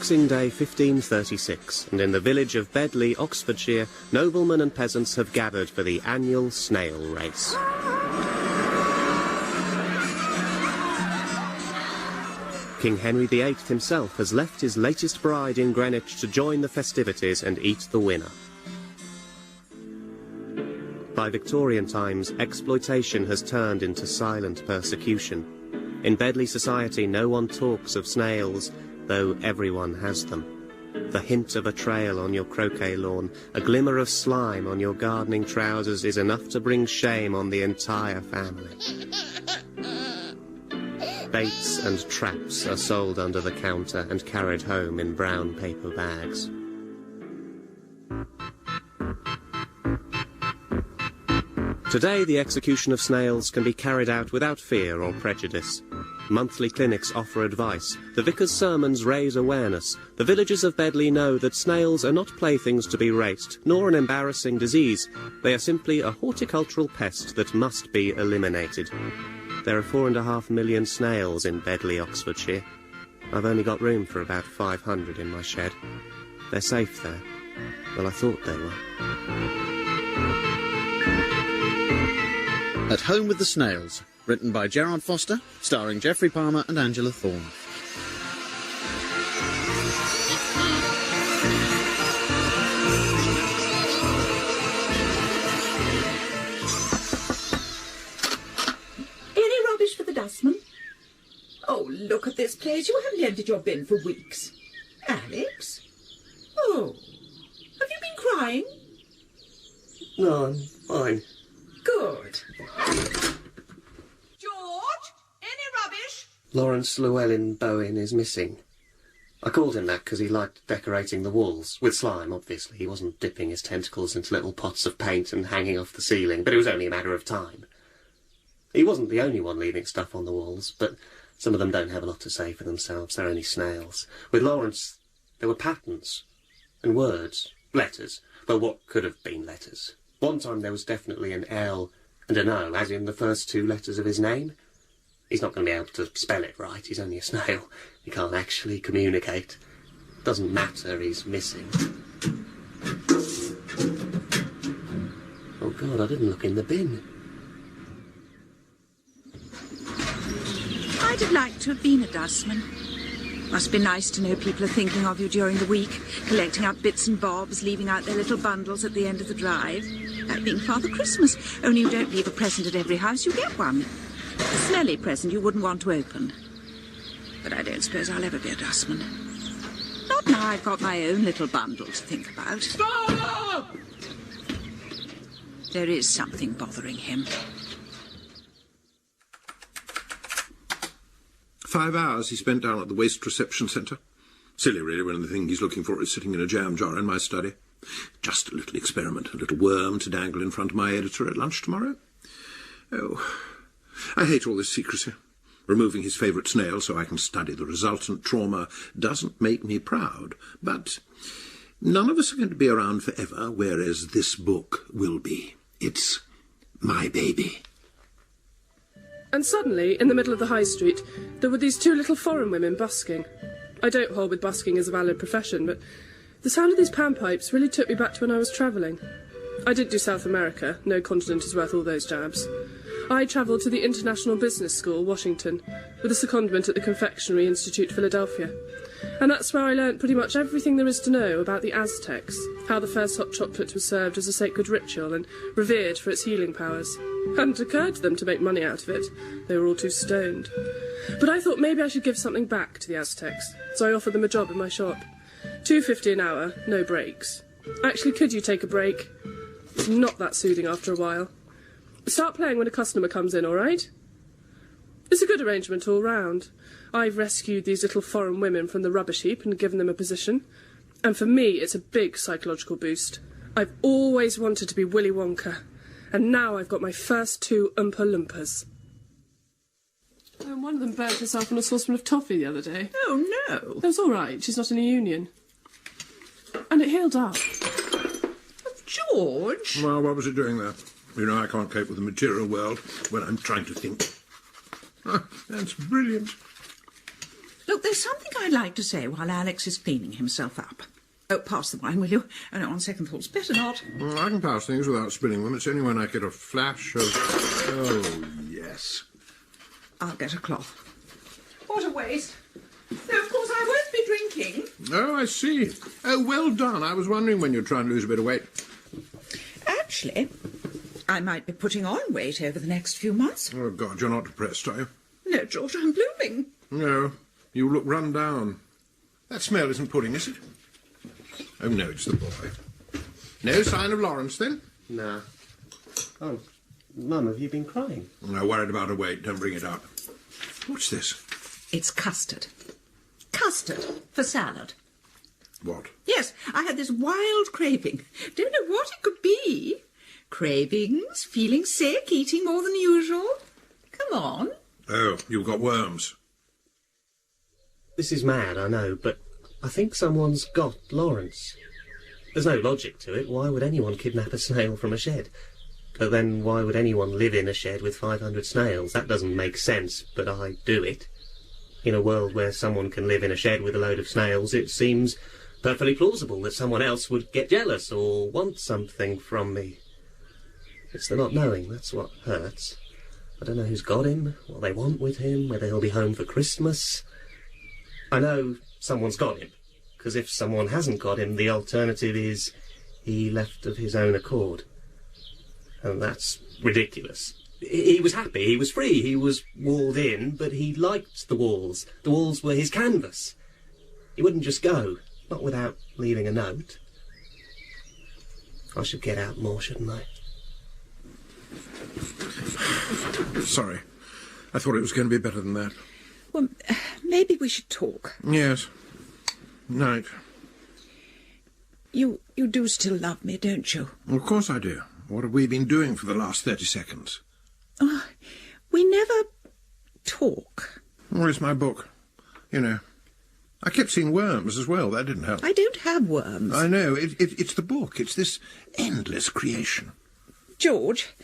Boxing Day 1536, and in the village of Beverly, Oxfordshire, noblemen and peasants have gathered for the annual snail race. King Henry VIII himself has left his latest bride in Greenwich to join the festivities and eat the winner. By Victorian times, exploitation has turned into silent persecution. In Bedley society, no one talks of snails, though everyone has them. The hint of a trail on your croquet lawn, a glimmer of slime on your gardening trousers is enough to bring shame on the entire family. Baits and traps are sold under the counter and carried home in brown paper bags. Today, the execution of snails can be carried out without fear or prejudice. Monthly clinics offer advice, the vicar's sermons raise awareness, the villagers of Bedley know that snails are not playthings to be raced, nor an embarrassing disease. They are simply a horticultural pest that must be eliminated. There are 4.5 million snails in Bedley, Oxfordshire. I've only got room for about 500 in my shed. They're safe there. Well, I thought they were. At Home with the Snails, written by Gerard Foster, starring Geoffrey Palmer and Angela Thorne. Any rubbish for the dustman? Oh, look at this place. You haven't emptied your bin for weeks. Alex? Oh, have you been crying? No, I'm fine. Good. George, any rubbish? Lawrence Llewellyn Bowen is missing. I called him that because he liked decorating the walls, with slime, obviously. He wasn't dipping his tentacles into little pots of paint and hanging off the ceiling, but it was only a matter of time. He wasn't the only one leaving stuff on the walls, but some of them don't have a lot to say for themselves. They're only snails. With Lawrence, there were patterns and words, letters. Well, what could have been letters? One time there was definitely an L and an O, as in the first two letters of his name. He's not going to be able to spell it right. He's only a snail. He can't actually communicate. Doesn't matter, he's missing. Oh, God, I didn't look in the bin. I'd have liked to have been a dustman. Must be nice to know people are thinking of you during the week, collecting up bits and bobs, leaving out their little bundles at the end of the drive. That being Father Christmas, only you don't leave a present at every house, you get one. A smelly present you wouldn't want to open. But I don't suppose I'll ever be a dustman. Not now I've got my own little bundle to think about. Stop! There is something bothering him. 5 hours he spent down at the waste reception centre. Silly, really, when the thing he's looking for is sitting in a jam jar in my study. Just a little experiment, a little worm to dangle in front of my editor at lunch tomorrow. Oh, I hate all this secrecy. Removing his favourite snail so I can study the resultant trauma doesn't make me proud. But none of us are going to be around forever, whereas this book will be. It's my baby. And suddenly, in the middle of the high street, there were these two little foreign women busking. I don't hold with busking as a valid profession, but the sound of these panpipes really took me back to when I was travelling. I didn't do South America. No continent is worth all those jabs. I travelled to the International Business School, Washington, with a secondment at the Confectionery Institute, Philadelphia. And that's where I learnt pretty much everything there is to know about the Aztecs, how the first hot chocolate was served as a sacred ritual and revered for its healing powers. Hadn't occurred to them to make money out of it. They were all too stoned. But I thought maybe I should give something back to the Aztecs, so I offered them a job in my shop. $2.50 an hour, no breaks. Actually, could you take a break? It's not that soothing after a while. Start playing when a customer comes in, all right? It's a good arrangement all round. I've rescued these little foreign women from the rubbish heap and given them a position. And for me, it's a big psychological boost. I've always wanted to be Willy Wonka. And now I've got my first 2 Oompa Loompas. One of them burnt herself on a saucepan of toffee the other day. Oh, no. It was all right. She's not in a union. And it healed up. George? Well, what was it doing there? You know, I can't cope with the material world when I'm trying to think. Oh, that's brilliant. Look, There's something I'd like to say while Alex is cleaning himself up. Oh, pass the wine, will you? Oh, no, on second thoughts, better not. I can pass things without spilling them. It's only when I get a flash of... Oh, yes. I'll get a cloth. What a waste. No, of course I won't be drinking. Oh, I see. Oh, well done. I was wondering when you'd try and lose a bit of weight. Actually, I might be putting on weight over the next few months. Oh, God, you're not depressed, are you? No, George, I'm blooming. No, you look run down. That smell isn't pudding, is it? Oh, no, it's the boy. No sign of Lawrence, then? No. Oh, Mum, have you been crying? I'm worried about her weight. Don't bring it up. What's this? It's custard. Custard for salad. What? Yes, I had this wild craving. Don't know what it could be. Cravings, feeling sick, eating more than usual. Come on. Oh, you've got worms. This is mad, I know, but I think someone's got Lawrence. There's no logic to it. Why would anyone kidnap a snail from a shed? But then why would anyone live in a shed with 500 snails? That doesn't make sense, but I do it. In a world where someone can live in a shed with a load of snails, it seems perfectly plausible that someone else would get jealous or want something from me. It's the not knowing, that's what hurts. I don't know who's got him, what they want with him, whether he'll be home for Christmas. I know someone's got him, because if someone hasn't got him, the alternative is he left of his own accord. And that's ridiculous. He was happy, he was free, he was walled in, but he liked the walls. The walls were his canvas. He wouldn't just go, not without leaving a note. I should get out more, shouldn't I? Sorry. I thought it was going to be better than that. Well, maybe we should talk. Yes. Night. You do still love me, don't you? Of course I do. What have we been doing for the last 30 seconds? Oh, we never talk. Where's my book? You know, I kept seeing worms as well. That didn't help. I don't have worms. I know. It's the book. It's this endless creation. George,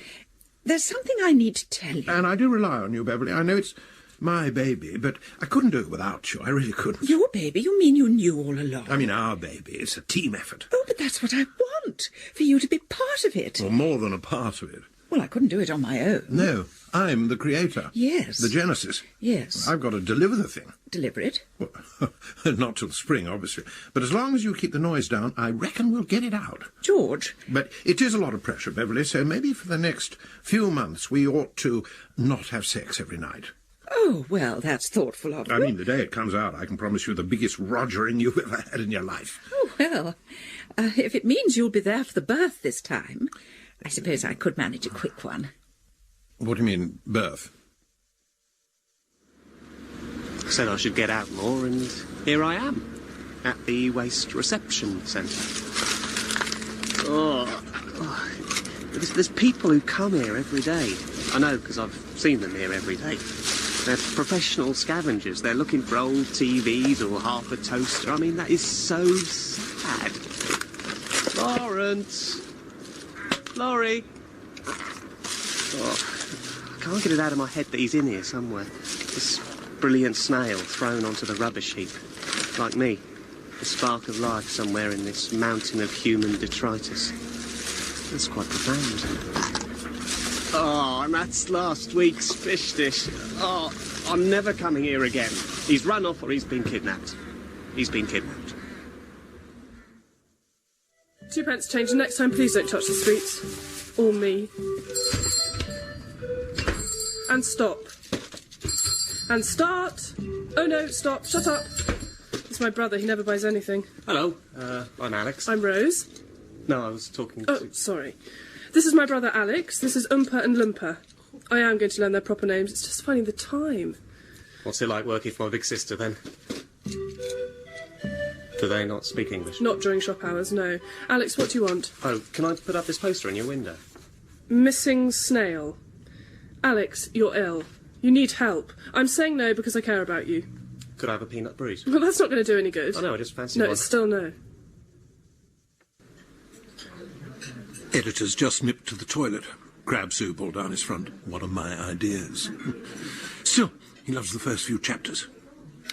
there's something I need to tell you. And I do rely on you, Beverly. I know it's my baby, but I couldn't do it without you. I really couldn't. Your baby? You mean you knew all along? I mean our baby. It's a team effort. Oh, but that's what I want, for you to be part of it. Well, more than a part of it. Well, I couldn't do it on my own. No, I'm the creator. Yes. The genesis. Yes. I've got to deliver the thing. Deliver it? Well, not till spring, obviously. But as long as you keep the noise down, I reckon we'll get it out. George. But it is a lot of pressure, Beverly, so maybe for the next few months we ought to not have sex every night. Oh, well, that's thoughtful of you. I mean, the day it comes out, I can promise you the biggest rogering you've ever had in your life. Oh, well, if it means you'll be there for the birth this time, I suppose I could manage a quick one. What do you mean, birth? I said I should get out more, and here I am, at the waste reception centre. There's people who come here every day. I know, because I've seen them here every day. They're professional scavengers. They're looking for old TVs or half a toaster. I mean, that is so sad. Lawrence! Laurie! Oh, I can't get it out of my head that he's in here somewhere. This brilliant snail thrown onto the rubbish heap. Like me. A spark of life somewhere in this mountain of human detritus. That's quite profound, isn't it? Oh, and that's last week's fish dish. Oh, I'm never coming here again. He's run off or he's been kidnapped. He's been kidnapped. 2 pence change, and next time please don't touch the sweets. Or me. And stop. And start. Oh no, stop, shut up. It's my brother, he never buys anything. Hello, I'm Alex. I'm Rose. No, I was talking Oh, to... sorry. This is my brother Alex, this is Oompa and Loompa. I am going to learn their proper names, it's just finding the time. What's it like working for my big sister, then? Do they not speak English? Not during shop hours, no. Alex, what do you want? Oh, can I put up this poster in your window? Missing snail. Alex, you're ill. You need help. I'm saying no because I care about you. Could I have a peanut bruise? Well, that's not going to do any good. Oh, no, I just fancied No, one. it's still no. Editor's just nipped to the toilet. Crab soup all down his front. One of my ideas. Still, he loves the first few chapters.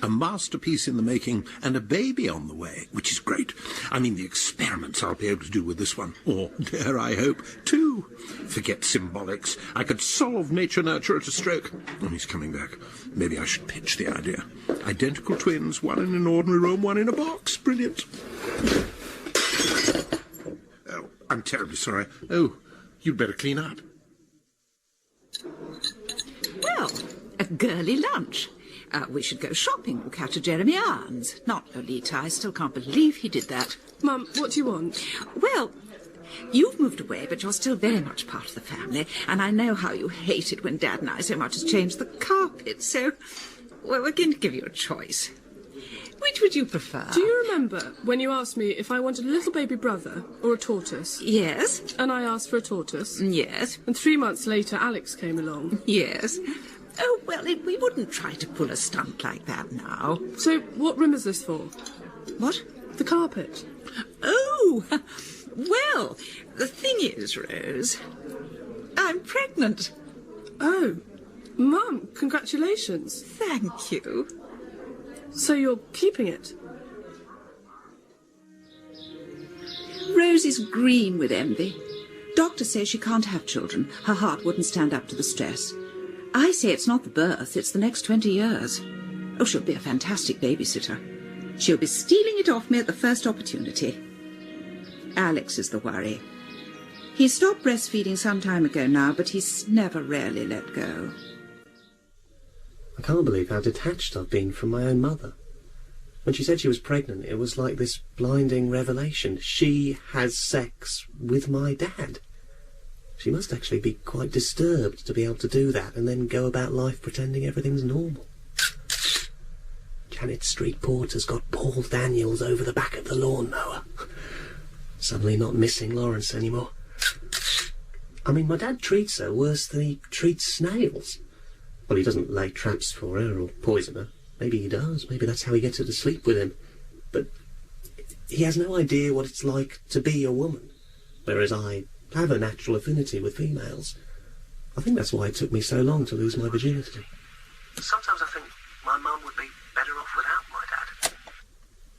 A masterpiece in the making and a baby on the way, which is great. I mean, the experiments I'll be able to do with this one. Or, dare I hope, two. Forget symbolics. I could solve nature-nurture at a stroke. Oh, he's coming back. Maybe I should pitch the idea. Identical twins, one in an ordinary room, one in a box. Brilliant. Oh, I'm terribly sorry. Oh, you'd better clean up. Well, a girly lunch. We should go shopping or catch a Jeremy Irons. Not Lolita. I still can't believe he did that. Mum, what do you want? Well, you've moved away, but you're still very much part of the family, and I know how you hate it when Dad and I so much as change the carpet, so, well, we're going to give you a choice. Which would you prefer? Do you remember when you asked me if I wanted a little baby brother or a tortoise? Yes. And I asked for a tortoise? Yes. And 3 months later, Alex came along? Yes. Oh, well, we wouldn't try to pull a stunt like that now. So, what room is this for? What? The carpet. Oh, well, the thing is, Rose, I'm pregnant. Oh, Mum, congratulations. Thank you. So you're keeping it? Rose is green with envy. Doctor says she can't have children. Her heart wouldn't stand up to the stress. I say it's not the birth, it's the next 20 years. Oh, she'll be a fantastic babysitter. She'll be stealing it off me at the first opportunity. Alex is the worry. He stopped breastfeeding some time ago now, but he's never really let go. I can't believe how detached I've been from my own mother. When she said she was pregnant, it was like this blinding revelation. She has sex with my dad. She must actually be quite disturbed to be able to do that and then go about life pretending everything's normal. Janet Street Porter's got Paul Daniels over the back of the lawnmower. Suddenly not missing Lawrence anymore. I mean, my dad treats her worse than he treats snails. Well, he doesn't lay traps for her or poison her. Maybe he does. Maybe that's how he gets her to sleep with him. But he has no idea what it's like to be a woman, whereas I have a natural affinity with females. I think that's why it took me so long to lose my virginity. Sometimes I think my mum would be better off without my dad.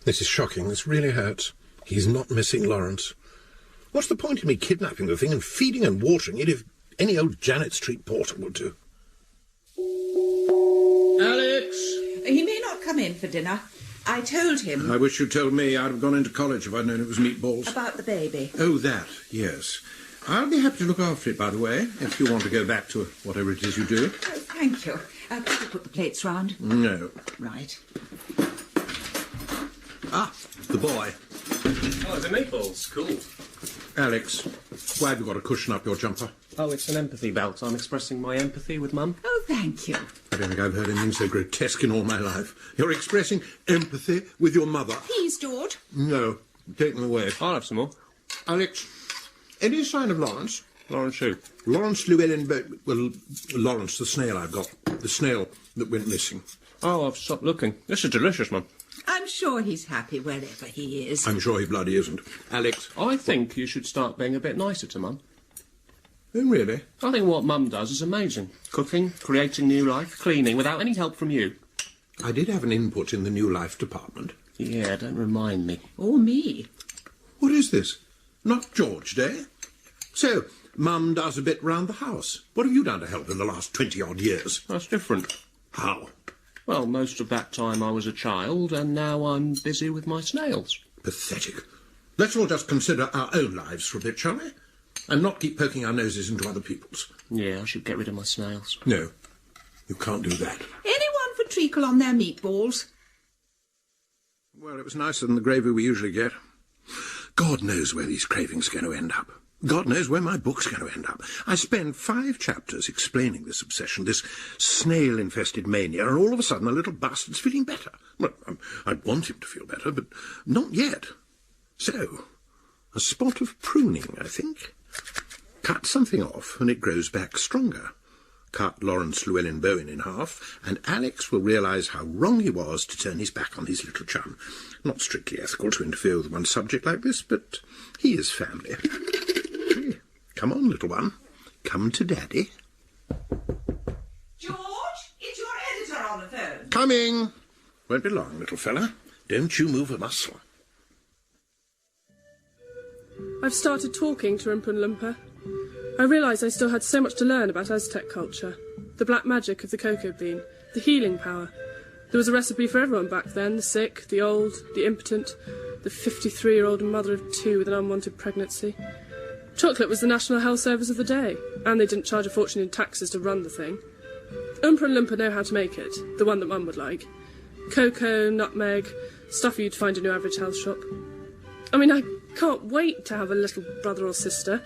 This is shocking. This really hurts. He's not missing Lawrence. What's the point of me kidnapping the thing and feeding and watering it if any old Janet Street Porter would do? Alex! He may not come in for dinner. I told him. I wish you'd told me. I'd have gone into college if I'd known it was meatballs. About the baby. Oh, that, yes. I'll be happy to look after it, by the way, if you want to go back to whatever it is you do. Oh, thank you. Could you put the plates round? No. Right. Ah, the boy. Oh, the meatballs. Cool. Alex, why have you got a cushion up your jumper? Oh, it's an empathy belt. I'm expressing my empathy with Mum. Oh, thank you. I don't think I've heard anything so grotesque in all my life. You're expressing empathy with your mother. Please, George. No, take them away. I'll have some more. Alex, any sign of Lawrence? Lawrence who? Lawrence Llewellyn... Well, Lawrence, the snail I've got. The snail that went missing. Oh, I've stopped looking. This is delicious, Mum. I'm sure he's happy wherever he is. I'm sure he bloody isn't. Alex... I think you should start being a bit nicer to Mum. Oh, really? I think what Mum does is amazing. Cooking, creating new life, cleaning, without any help from you. I did have an input in the New Life department. Yeah, don't remind me. Or me. What is this? Not George Day? So, Mum does a bit round the house. What have you done to help in the last 20-odd years? That's different. How? Well, most of that time I was a child, and now I'm busy with my snails. Pathetic. Let's all just consider our own lives for a bit, shall we? And not keep poking our noses into other people's. Yeah, I should get rid of my snails. No, you can't do that. Anyone for treacle on their meatballs? Well, it was nicer than the gravy we usually get. God knows where these cravings are going to end up. God knows where my book's going to end up. I spend 5 chapters explaining this obsession, this snail-infested mania, and all of a sudden the little bastard's feeling better. Well, I want him to feel better, but not yet. So, a spot of pruning, I think. Cut something off, and it grows back stronger. Cut Lawrence Llewellyn Bowen in half, and Alex will realise how wrong he was to turn his back on his little chum. Not strictly ethical to interfere with one's subject like this, but he is family. Come on, little one. Come to Daddy. George, it's your editor on the phone. Coming! Won't be long, little fella. Don't you move a muscle. I've started talking to Oompa Loompa. I realised I still had so much to learn about Aztec culture. The black magic of the cocoa bean, the healing power. There was a recipe for everyone back then, the sick, the old, the impotent, the 53-year-old mother of 2 with an unwanted pregnancy. Chocolate was the national health service of the day, and they didn't charge a fortune in taxes to run the thing. Oompa and Loompa know how to make it, the one that Mum would like. Cocoa, nutmeg, stuff you'd find in your average health shop. I mean, I can't wait to have a little brother or sister.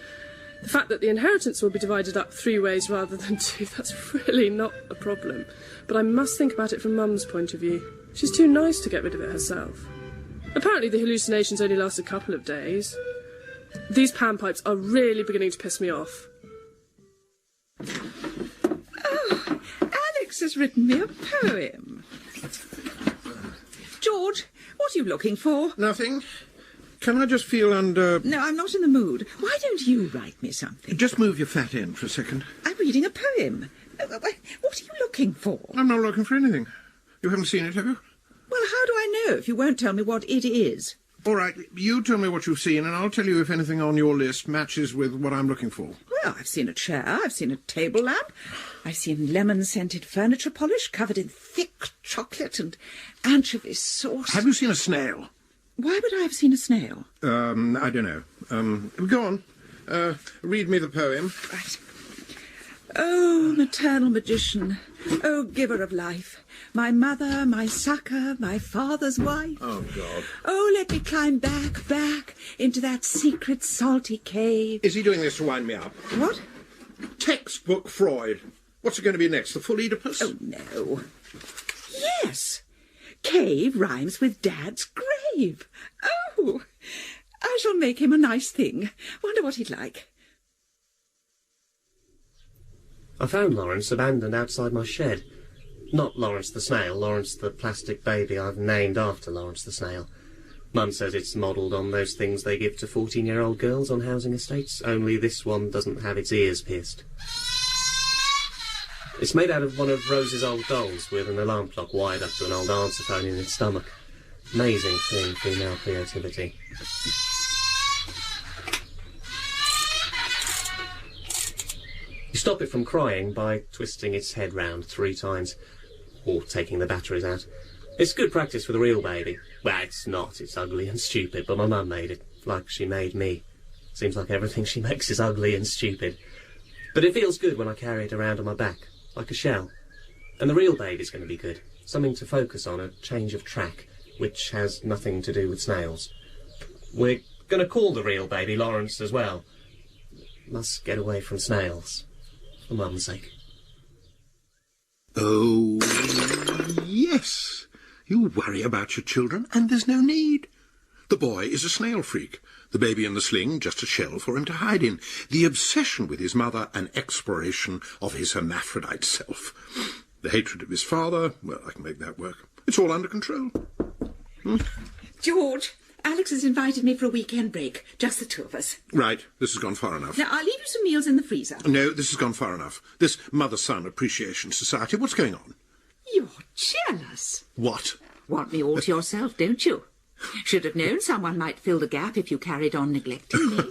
The fact that the inheritance will be divided up 3 ways rather than 2, that's really not a problem. But I must think about it from Mum's point of view. She's too nice to get rid of it herself. Apparently the hallucinations only last a couple of days. These panpipes are really beginning to piss me off. Oh, Alex has written me a poem. George, what are you looking for? Nothing. Can I just feel under... No, I'm not in the mood. Why don't you write me something? Just move your fat end for a second. I'm reading a poem. What are you looking for? I'm not looking for anything. You haven't seen it, have you? Well, how do I know if you won't tell me what it is? All right, you tell me what you've seen, and I'll tell you if anything on your list matches with what I'm looking for. Well, I've seen a chair, I've seen a table lamp, I've seen lemon-scented furniture polish covered in thick chocolate and anchovy sauce. Have you seen a snail? Why would I have seen a snail? I don't know. Go on. Read me the poem. Right. Oh, maternal magician, oh, giver of life, my mother, my succor, my father's wife. Oh, God. Oh, let me climb back into that secret salty cave. Is he doing this to wind me up? What? Textbook Freud. What's it going to be next, the full Oedipus? Oh, no. Yes. Cave rhymes with Dad's grave. Oh, I shall make him a nice thing. Wonder what he'd like. I found Lawrence abandoned outside my shed. Not Lawrence the snail, Lawrence the plastic baby I've named after Lawrence the snail. Mum says it's modelled on those things they give to 14-year-old girls on housing estates, only this one doesn't have its ears pierced. It's made out of one of Rose's old dolls with an alarm clock wired up to an old answer phone in its stomach. Amazing thing, female creativity. You stop it from crying by twisting its head round 3 times, or taking the batteries out. It's good practice for the real baby. Well, it's not, it's ugly and stupid, but my mum made it, like she made me. Seems like everything she makes is ugly and stupid. But it feels good when I carry it around on my back, like a shell. And the real baby's going to be good. Something to focus on, a change of track, which has nothing to do with snails. We're going to call the real baby Lawrence as well. Must get away from snails. For Mum's sake. Oh, yes. You worry about your children, and there's no need. The boy is a snail freak. The baby in the sling, just a shell for him to hide in. The obsession with his mother, an exploration of his hermaphrodite self. The hatred of his father, well, I can make that work. It's all under control. George, Alex has invited me for a weekend break. Just the 2 of us. Right, this has gone far enough. Now, I'll leave you some meals in the freezer. No, this has gone far enough. This Mother-Son Appreciation Society, what's going on? You're jealous. What? Want me all to yourself, don't you? Should have known someone might fill the gap if you carried on neglecting me.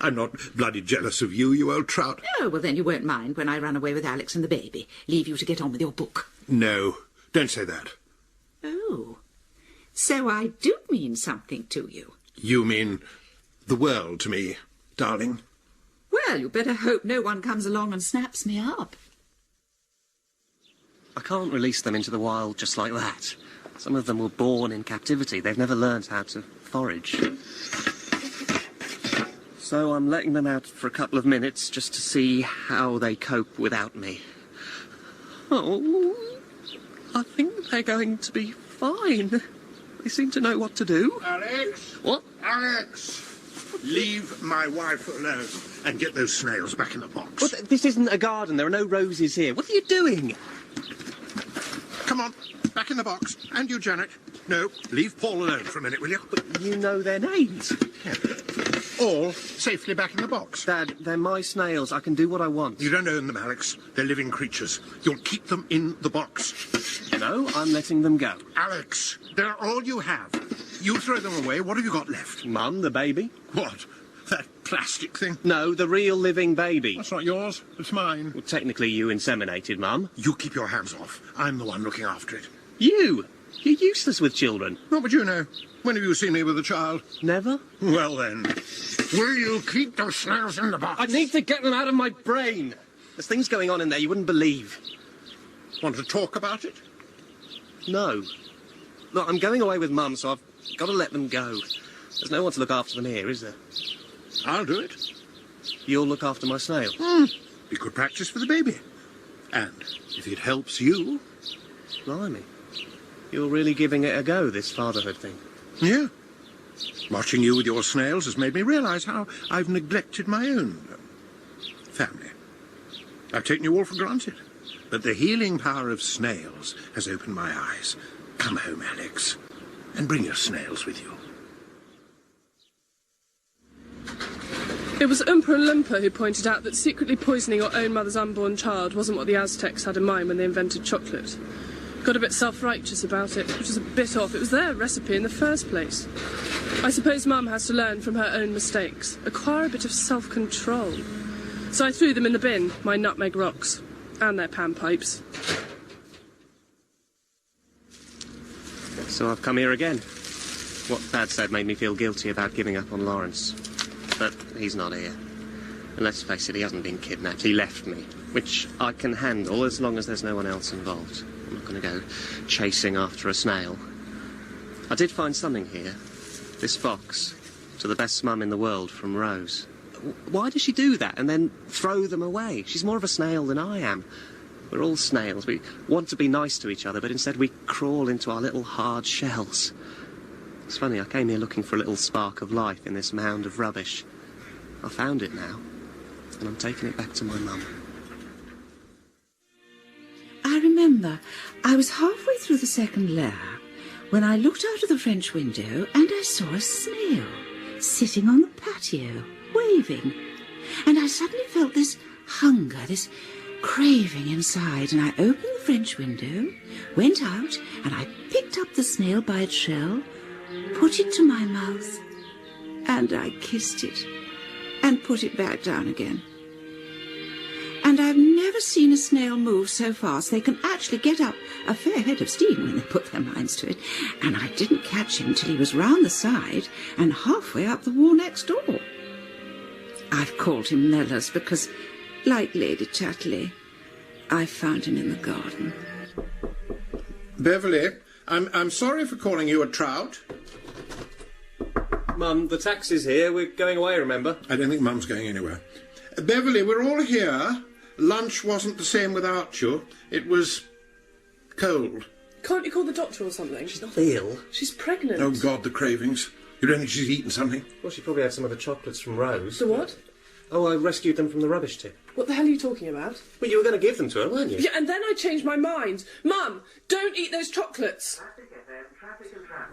I'm not bloody jealous of you, you old trout. Oh, well, then you won't mind when I run away with Alex and the baby. Leave you to get on with your book. No, don't say that. Oh, so I do mean something to you. You mean the world to me, darling. Well, you better hope no one comes along and snaps me up. I can't release them into the wild just like that. Some of them were born in captivity. They've never learned how to forage. So I'm letting them out for a couple of minutes just to see how they cope without me. Oh, I think they're going to be fine. They seem to know what to do. Alex! What? Alex! Leave my wife alone and get those snails back in the box. Well, this isn't a garden. There are no roses here. What are you doing? Come on, back in the box. And you, Janet. No, leave Paul alone for a minute, will you? But you know their names. All safely back in the box. Dad, they're my snails. I can do what I want. You don't own them, Alex. They're living creatures. You'll keep them in the box. No, I'm letting them go. Alex, they're all you have. You throw them away, what have you got left? Mum, the baby? What? That plastic thing? No, the real living baby. That's not yours. It's mine. Well, technically, you inseminated, Mum. You keep your hands off. I'm the one looking after it. You? You're useless with children. What would you know? When have you seen me with a child? Never? Well then, will you keep those snails in the box? I need to get them out of my brain. There's things going on in there you wouldn't believe. Want to talk about it? No. Look, I'm going away with Mum, so I've got to let them go. There's no one to look after them here, is there? I'll do it. You'll look after my snail? Be good practice for the baby. And if it helps you... Blimey. You're really giving it a go, this fatherhood thing. Yeah. Watching you with your snails has made me realise how I've neglected my own family. I've taken you all for granted. But the healing power of snails has opened my eyes. Come home, Alex, and bring your snails with you. It was Oompa Loompa who pointed out that secretly poisoning your own mother's unborn child wasn't what the Aztecs had in mind when they invented chocolate. Got a bit self-righteous about it, which was a bit off. It was their recipe in the first place. I suppose Mum has to learn from her own mistakes, acquire a bit of self-control. So I threw them in the bin, my nutmeg rocks, and their panpipes. So I've come here again. What Dad said made me feel guilty about giving up on Lawrence. But he's not here. And let's face it, he hasn't been kidnapped. He left me, which I can handle as long as there's no one else involved. I'm not going to go chasing after a snail. I did find something here. This box. To the best mum in the world from Rose. Why does she do that and then throw them away? She's more of a snail than I am. We're all snails. We want to be nice to each other, but instead we crawl into our little hard shells. It's funny, I came here looking for a little spark of life in this mound of rubbish. I found it now, and I'm taking it back to my mum. I remember I was halfway through the second layer when I looked out of the French window and I saw a snail sitting on the patio, waving. And I suddenly felt this hunger, this craving inside, and I opened the French window, went out, and I picked up the snail by its shell, put it to my mouth, and I kissed it and put it back down again. And I've never seen a snail move so fast. They can actually get up a fair head of steam when they put their minds to it. And I didn't catch him till he was round the side and halfway up the wall next door. I've called him Mellors because, like Lady Chatterley, I found him in the garden. Beverly, I'm sorry for calling you a trout. Mum, the taxi's here. We're going away, remember? I don't think Mum's going anywhere. Beverly, we're all here. Lunch wasn't the same without you. It was cold. Can't you call the doctor or something? She's not ill. She's pregnant. Oh, God, the cravings. You don't think she's eaten something? Well, she probably had some of the chocolates from Rose. The what? Oh, I rescued them from the rubbish tip. What the hell are you talking about? Well, you were going to give them to her, weren't you? Yeah, and then I changed my mind. Mum, don't eat those chocolates.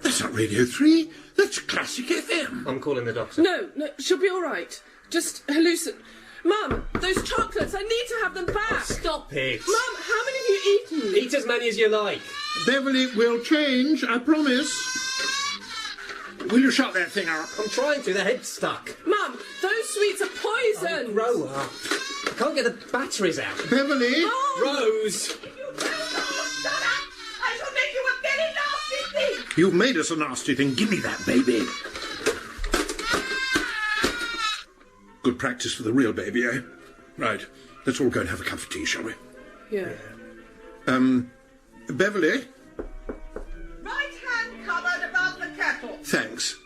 That's not Radio 3. That's Classic FM. I'm calling the doctor. No, she'll be all right. Just hallucin... Mum, those chocolates, I need to have them back. Stop it. Mum, how many have you eaten? Eat as many as you like. Beverly, we'll change, I promise. Will you shut that thing up? I'm trying to. The head's stuck. Mum, those sweets are poison. Oh, grow up. I can't get the batteries out. Beverly? Mum! Rose! If you don't shut up, I shall make you a very nasty thing. You've made us a nasty thing. Give me that, baby. Good practice for the real baby, eh? Right. Let's all go and have a cup of tea, shall we? Yeah. Beverly? Right hand cupboard above the kettle. Thanks.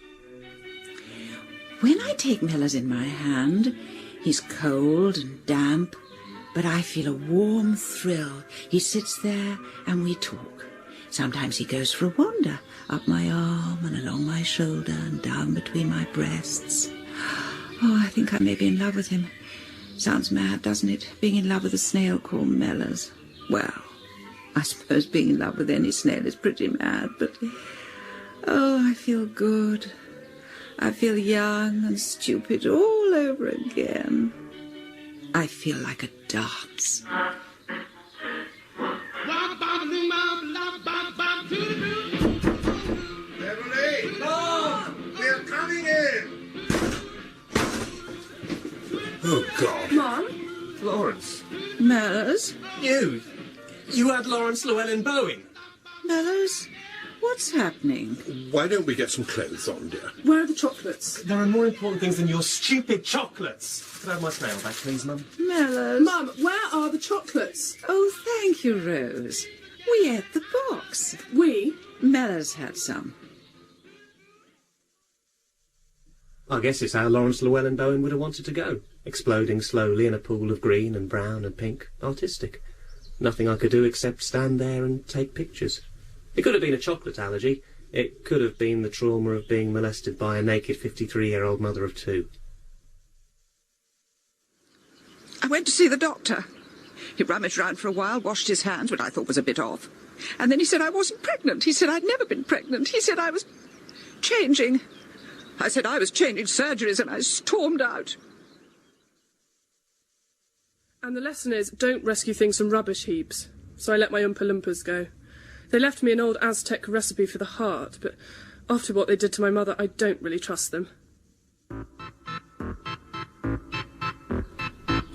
When I take Mellors in my hand, he's cold and damp, but I feel a warm thrill. He sits there and we talk. Sometimes he goes for a wander, up my arm and along my shoulder and down between my breasts. Oh, I think I may be in love with him. Sounds mad, doesn't it? Being in love with a snail called Mellors. Well, I suppose being in love with any snail is pretty mad, but... Oh, I feel good. I feel young and stupid all over again. I feel like a dance. Beverly! Mom! We're coming in! Oh, God. Mum? Lawrence. Mellors? You had Lawrence Llewellyn Bowen. Mellors? What's happening? Why don't we get some clothes on, dear? Where are the chocolates? There are more important things than your stupid chocolates. Could I have my snail back, please, Mum? Mellors? Mum, where are the chocolates? Oh, thank you, Rose. We ate the box. We? Mellors had some. I guess it's how Lawrence Llewellyn Bowen would have wanted to go. Exploding slowly in a pool of green and brown and pink. Artistic. Nothing I could do except stand there and take pictures. It could have been a chocolate allergy. It could have been the trauma of being molested by a naked 53-year-old mother of two. I went to see the doctor. He rummaged round for a while, washed his hands, which I thought was a bit off. And then he said I wasn't pregnant. He said I'd never been pregnant. He said I was changing. I said I was changing surgeries, and I stormed out. And the lesson is, don't rescue things from rubbish heaps. So I let my Oompa Loompas go. They left me an old Aztec recipe for the heart, but after what they did to my mother, I don't really trust them.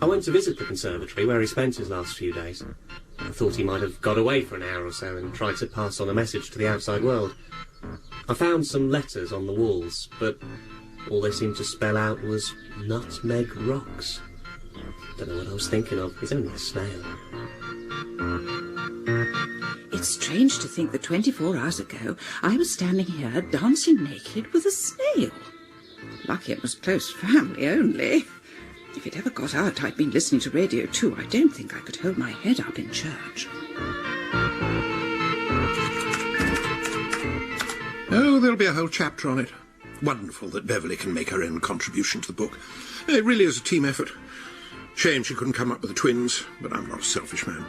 I went to visit the conservatory where he spent his last few days. I thought he might have got away for an hour or so and tried to pass on a message to the outside world. I found some letters on the walls, but all they seemed to spell out was nutmeg rocks. Don't know what I was thinking of. He's only a snail. It's strange to think that 24 hours ago I was standing here dancing naked with a snail. Lucky it was close family only. If it ever got out I'd been listening to radio too, I don't think I could hold my head up in church. Oh, there'll be a whole chapter on it. Wonderful that Beverly can make her own contribution to the book. It really is a team effort. Shame she couldn't come up with the twins, but I'm not a selfish man.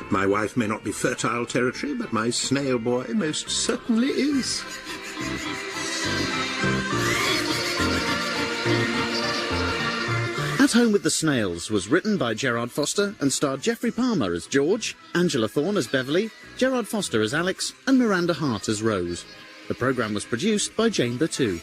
My wife may not be fertile territory, but my snail boy most certainly is. At Home with the Snails was written by Gerard Foster and starred Geoffrey Palmer as George, Angela Thorne as Beverly, Gerard Foster as Alex and Miranda Hart as Rose. The programme was produced by Jane Berthoud.